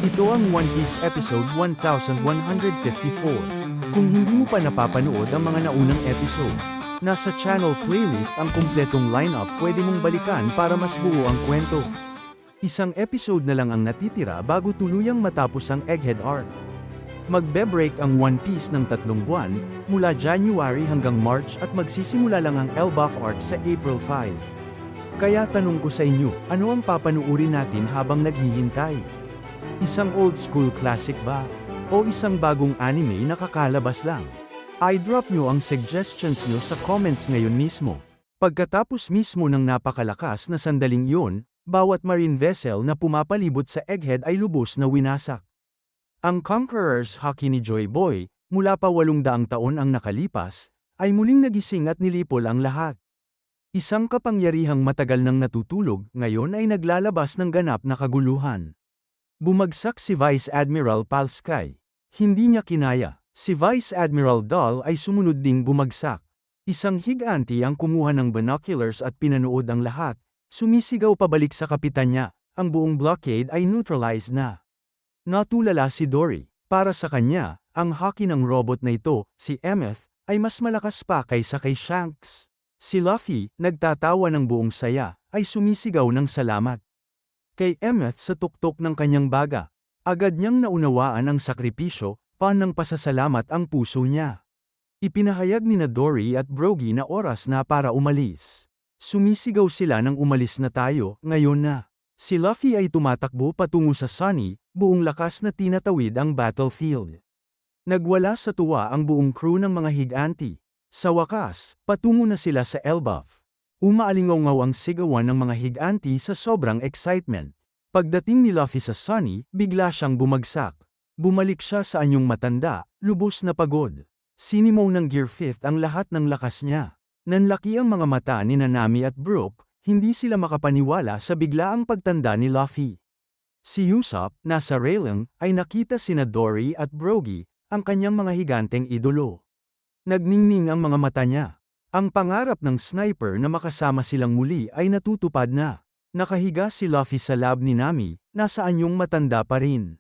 Ito ang One Piece episode 1154. Kung hindi mo pa napapanood ang mga naunang episode, nasa channel playlist ang kumpletong lineup, pwede mong balikan para mas buo ang kwento. Isang episode na lang ang natitira bago tuluyang matapos ang Egghead arc. Magbe-break ang One Piece ng 3 buwan, mula January hanggang March, at magsisimula lang ang Elbaf arc sa April 5. Kaya tanong ko sa inyo, ano ang papanuurin natin habang naghihintay? Isang old school classic ba? O isang bagong anime na kakalabas lang? I-drop nyo ang suggestions nyo sa comments ngayon mismo. Pagkatapos mismo ng napakalakas na sandaling iyon, bawat marine vessel na pumapalibot sa Egghead ay lubos na winasak. Ang Conqueror's Haki ni Joy Boy, mula pa 800 taon ang nakalipas, ay muling nagising at nilipol ang lahat. Isang kapangyarihang matagal nang natutulog, ngayon ay naglalabas ng ganap na kaguluhan. Bumagsak si Vice Admiral Palskay. Hindi niya kinaya. Si Vice Admiral Dahl ay sumunod ding bumagsak. Isang higanti ang kumuha ng binoculars at pinanood ang lahat, sumisigaw pabalik sa kapitan niya, ang buong blockade ay neutralized na. Natulala si Dory. Para sa kanya, ang haki ng robot na ito, si Emeth, ay mas malakas pa kaysa kay Shanks. Si Luffy, nagtatawa ng buong saya, ay sumisigaw ng salamat kay Emeth sa tuktok ng kanyang baga. Agad niyang naunawaan ang sakripisyo, ng pasasalamat ang puso niya. Ipinahayag ni Dory at Brogy na oras na para umalis. Sumisigaw sila ng umalis na tayo, ngayon na. Si Luffy ay tumatakbo patungo sa Sunny, buong lakas na tinatawid ang battlefield. Nagwala sa tuwa ang buong crew ng mga higanti. Sa wakas, patungo na sila sa Elbaf. Umaalingaw ang sigawan ng mga higanti sa sobrang excitement. Pagdating ni Luffy sa Sunny, bigla siyang bumagsak. Bumalik siya sa anyong matanda, lubos na pagod. Sinimaw ng Gear 5 ang lahat ng lakas niya. Nanlaki ang mga mata ni Nanami at Brook, hindi sila makapaniwala sa biglaang pagtanda ni Luffy. Si Usopp, nasa railing, ay nakita sina Dory at Brogy, ang kanyang mga higanteng idolo. Nagningning ang mga mata niya. Ang pangarap ng sniper na makasama silang muli ay natutupad na. Nakahiga si Luffy sa lab ni Nami, nasa anyong matanda pa rin.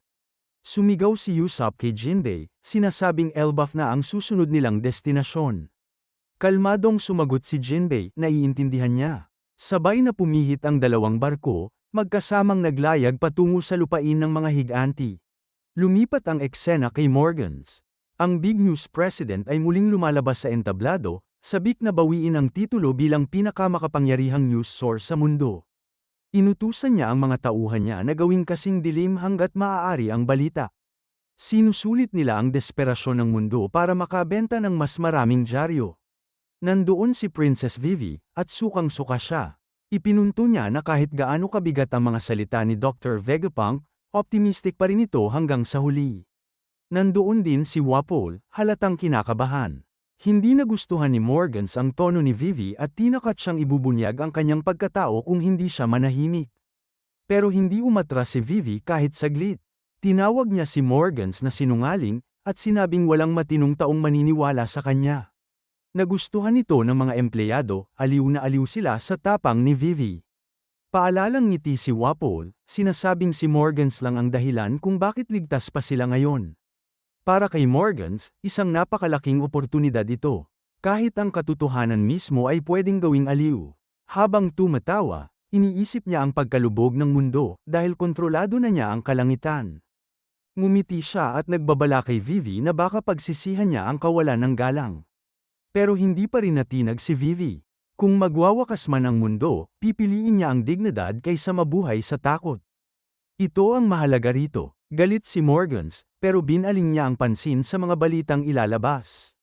Sumigaw si Usopp kay Jinbei, sinasabing Elbaf na ang susunod nilang destinasyon. Kalmadong sumagot si Jinbei, naiintindihan niya. Sabay na pumihit ang dalawang barko, magkasamang naglayag patungo sa lupain ng mga higanti. Lumipat ang eksena kay Morgans. Ang Big News President ay muling lumalabas sa entablado, sabik na bawiin ang titulo bilang pinakamakapangyarihang news source sa mundo. Inutusan niya ang mga tauhan niya na gawing kasing dilim hanggat maaari ang balita. Sinusulit nila ang desperasyon ng mundo para makabenta ng mas maraming dyaryo. Nandoon si Princess Vivi, at sukang-suka siya. Ipinunto niya na kahit gaano kabigat ang mga salita ni Dr. Vegapunk, optimistic pa rin ito hanggang sa huli. Nandoon din si Wapol, halatang kinakabahan. Hindi nagustuhan ni Morgans ang tono ni Vivi at tinakat siyang ibubunyag ang kanyang pagkatao kung hindi siya manahimik. Pero hindi umatras si Vivi kahit saglit. Tinawag niya si Morgans na sinungaling, at sinabing walang matinong taong maniniwala sa kanya. Nagustuhan ito ng mga empleyado, aliw na aliw sila sa tapang ni Vivi. Paalalang ngiti si Wapol, sinasabing si Morgans lang ang dahilan kung bakit ligtas pa sila ngayon. Para kay Morgans, isang napakalaking oportunidad ito. Kahit ang katotohanan mismo ay pwedeng gawing aliw. Habang tumatawa, iniisip niya ang pagkalubog ng mundo dahil kontrolado na niya ang kalangitan. Ngumiti siya at nagbabala kay Vivi na baka pagsisihan niya ang kawalan ng galang. Pero hindi pa rin natinag si Vivi. Kung magwawakas man ang mundo, pipiliin niya ang dignidad kaysa mabuhay sa takot. Ito ang mahalaga rito. Galit si Morgans, pero binaling niya ang pansin sa mga balitang ilalabas.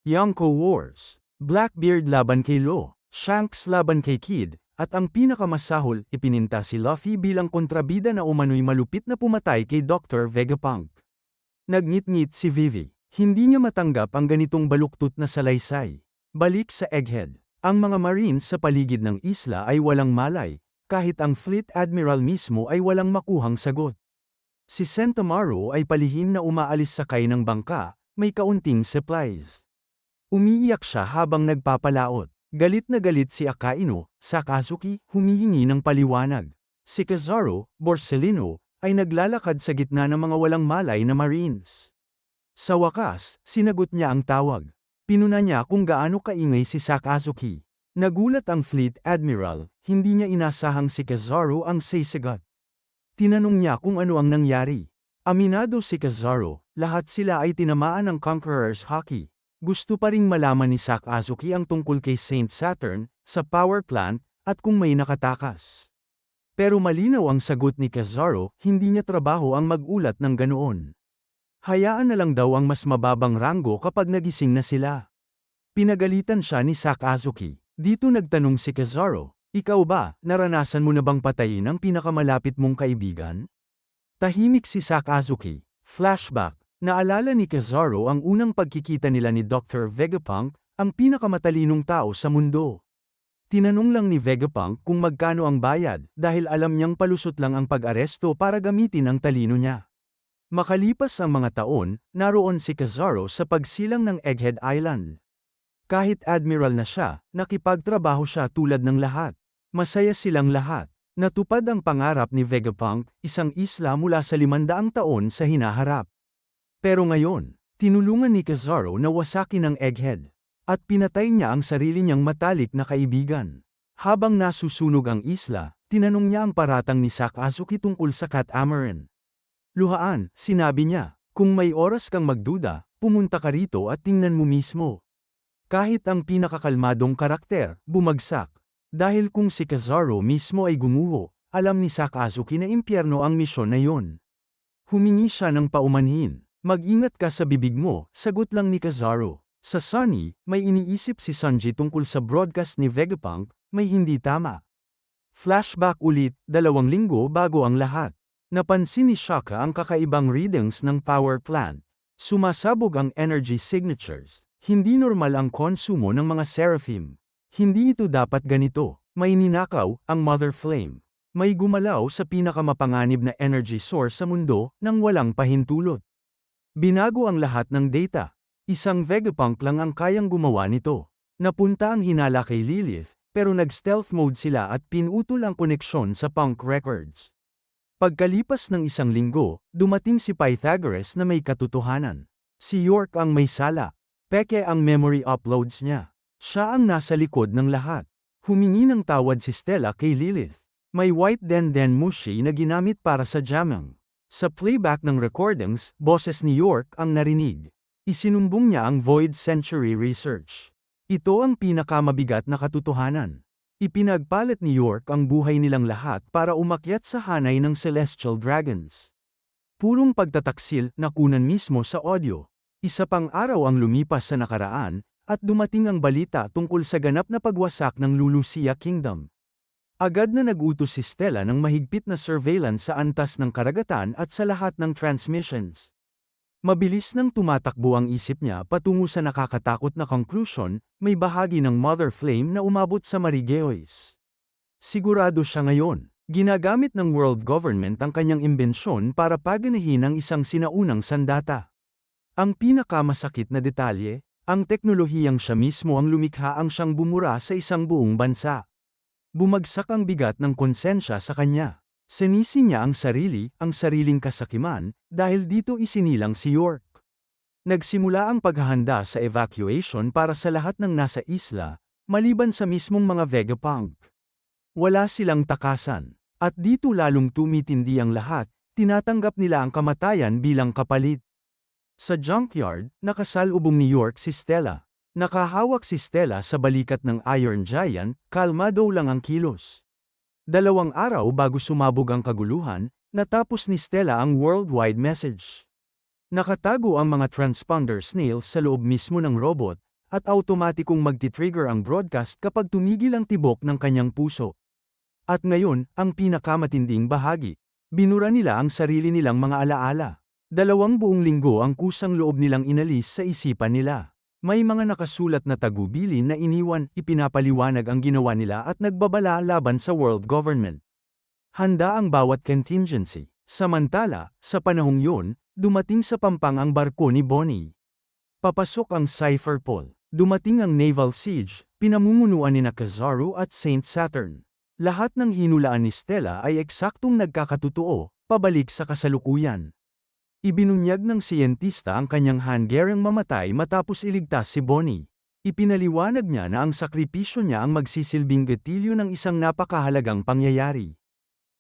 Yonko Wars, Blackbeard laban kay Law, Shanks laban kay Kid, at ang pinakamasahol, ipininta si Luffy bilang kontrabida na umano'y malupit na pumatay kay Dr. Vegapunk. Nagngit-ngit si Vivi. Hindi niya matanggap ang ganitong baluktot na salaysay. Balik sa Egghead. Ang mga Marines sa paligid ng isla ay walang malay, kahit ang Fleet Admiral mismo ay walang makuhang sagot. Si Sentomaru ay palihim na umaalis sakay ng bangka, may kaunting supplies. Umiiyak siya habang nagpapalaot. Galit na galit si Akainu, Sakazuki, humihingi ng paliwanag. Si Kizaru, Borsellino, ay naglalakad sa gitna ng mga walang malay na Marines. Sa wakas, sinagot niya ang tawag. Pinuna niya kung gaano kaingay si Sakazuki. Nagulat ang Fleet Admiral, hindi niya inasahang si Kizaru ang sasagot. Tinanong niya kung ano ang nangyari. Aminado si Kizaru, lahat sila ay tinamaan ng Conqueror's Haki. Gusto pa ring malaman ni Sakazuki ang tungkol kay Saint Saturn, sa power plant, at kung may nakatakas. Pero malinaw ang sagot ni Kizaru, hindi niya trabaho ang mag-ulat ng ganoon. Hayaan na lang daw ang mas mababang ranggo kapag nagising na sila. Pinagalitan siya ni Sakazuki. Dito nagtanong si Kizaru, ikaw ba, naranasan mo na bang patayin ang pinakamalapit mong kaibigan? Tahimik si Sakazuki. Flashback, naalala ni Kizaru ang unang pagkikita nila ni Dr. Vegapunk, ang pinakamatalinong tao sa mundo. Tinanong lang ni Vegapunk kung magkano ang bayad dahil alam niyang palusot lang ang pag-aresto para gamitin ang talino niya. Makalipas ang mga taon, naroon si Kizaru sa pagsilang ng Egghead Island. Kahit admiral na siya, nakipagtrabaho siya tulad ng lahat. Masaya silang lahat. Natupad ang pangarap ni Vegapunk, isang isla mula sa 500 taon sa hinaharap. Pero ngayon, tinulungan ni Kizaru na wasakin ang Egghead. At pinatay niya ang sarili niyang matalik na kaibigan. Habang nasusunog ang isla, tinanong niya ang paratang ni Sakazuki tungkol sa Catamaran. Luhaan, sinabi niya, kung may oras kang magduda, pumunta ka rito at tingnan mo mismo. Kahit ang pinakakalmadong karakter, bumagsak. Dahil kung si Kizaru mismo ay gumuho, alam ni Sakazuki na impyerno ang misyon na yon. Humingi siya ng paumanhin. Mag-ingat ka sa bibig mo, sagot lang ni Kizaru. Sa Sunny, may iniisip si Sanji tungkol sa broadcast ni Vegapunk, may hindi tama. Flashback ulit, 2 linggo bago ang lahat. Napansin ni Shaka ang kakaibang readings ng power plant. Sumasabog ang energy signatures. Hindi normal ang konsumo ng mga Seraphim. Hindi ito dapat ganito. May ninakaw, ang Mother Flame. May gumalaw sa pinakamapanganib na energy source sa mundo, nang walang pahintulot. Binago ang lahat ng data. Isang Vegapunk lang ang kayang gumawa nito. Napunta ang hinala kay Lilith, pero nag-stealth mode sila at pinutol ang koneksyon sa Punk Records. Pagkalipas ng 1 linggo, dumating si Pythagoras na may katotohanan. Si York ang may sala. Peke ang memory uploads niya. Siya ang nasa likod ng lahat. Humingi ng tawad si Stella kay Lilith. May white den mushi na ginamit para sa jamming. Sa playback ng recordings, boses ni York ang narinig. Isinumbong niya ang Void Century Research. Ito ang pinakamabigat na katotohanan. Ipinagpalit ni York ang buhay nilang lahat para umakyat sa hanay ng Celestial Dragons. Purong pagtataksil na kunan mismo sa audio. Isa pang araw ang lumipas sa nakaraan, at dumating ang balita tungkol sa ganap na pagwasak ng Lulusia Kingdom. Agad na nag-utos si Stella ng mahigpit na surveillance sa antas ng karagatan at sa lahat ng transmissions. Mabilis nang tumatakbo ang isip niya patungo sa nakakatakot na conclusion, may bahagi ng Mother Flame na umabot sa Marigeois. Sigurado siya ngayon, ginagamit ng world government ang kanyang imbensyon para paganahin ang isang sinaunang sandata. Ang pinakamasakit na detalye, ang teknolohiyang siya mismo ang lumikha ang siyang bumura sa isang buong bansa. Bumagsak ang bigat ng konsensya sa kanya. Sinisi niya ang sariling kasakiman, dahil dito isinilang si York. Nagsimula ang paghahanda sa evacuation para sa lahat ng nasa isla, maliban sa mismong mga Vegapunk. Wala silang takasan. At dito lalong tumitindi ang lahat, tinatanggap nila ang kamatayan bilang kapalit. Sa junkyard, nakasalubong ni York si Stella. Nakahawak si Stella sa balikat ng Iron Giant, kalmado lang ang kilos. 2 araw bago sumabog ang kaguluhan, natapos ni Stella ang worldwide message. Nakatago ang mga transponder snails sa loob mismo ng robot, at automatikong magti-trigger ang broadcast kapag tumigil ang tibok ng kanyang puso. At ngayon, ang pinakamatinding bahagi. Binura nila ang sarili nilang mga alaala. 2 buong linggo ang kusang loob nilang inalis sa isipan nila. May mga nakasulat na tagubilin na iniwan, ipinapaliwanag ang ginawa nila at nagbabala laban sa world government. Handa ang bawat contingency. Samantala, sa panahong yun, dumating sa pampang ang barko ni Bonnie. Papasok ang Cypherpole. Dumating ang naval siege, pinamumunuan ni Kizaru at Saint Saturn. Lahat ng hinulaan ni Stella ay eksaktong nagkakatotoo, pabalik sa kasalukuyan. Ibinunyag ng siyentista ang kanyang Hungariang mamatay matapos iligtas si Bonnie. Ipinaliwanag niya na ang sakripisyo niya ang magsisilbing gatilyo ng isang napakahalagang pangyayari.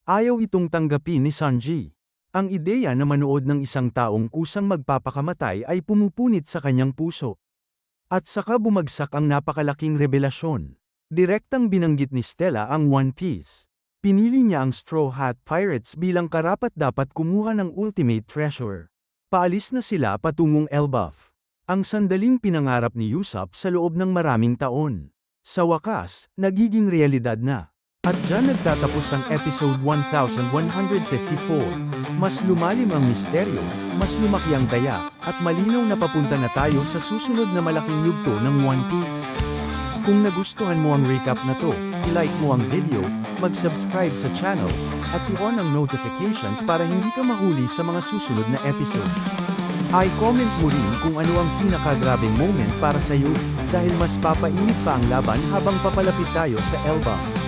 Ayaw itong tanggapin ni Sanji. Ang ideya na manood ng isang taong kusang magpapakamatay ay pumupunit sa kanyang puso. At saka bumagsak ang napakalaking revelasyon. Direktang binanggit ni Stella ang One Piece. Pinili niya ang Straw Hat Pirates bilang karapat-dapat kumuha ng Ultimate Treasure. Paalis na sila patungong Elbaf. Ang sandaling pinangarap ni Usopp sa loob ng maraming taon. Sa wakas, nagiging realidad na. At dyan nagtatapos ang episode 1154. Mas lumalim ang misteryo, mas lumaki ang taya, at malinaw na papunta na tayo sa susunod na malaking yugto ng One Piece. Kung nagustuhan mo ang recap na to, i-like mo ang video, mag-subscribe sa channel, at i-on ang notifications para hindi ka mahuli sa mga susunod na episode. I-comment mo rin kung ano ang pinakagrabing moment para sa iyo, dahil mas papainit pa ang laban habang papalapit tayo sa Elbaf.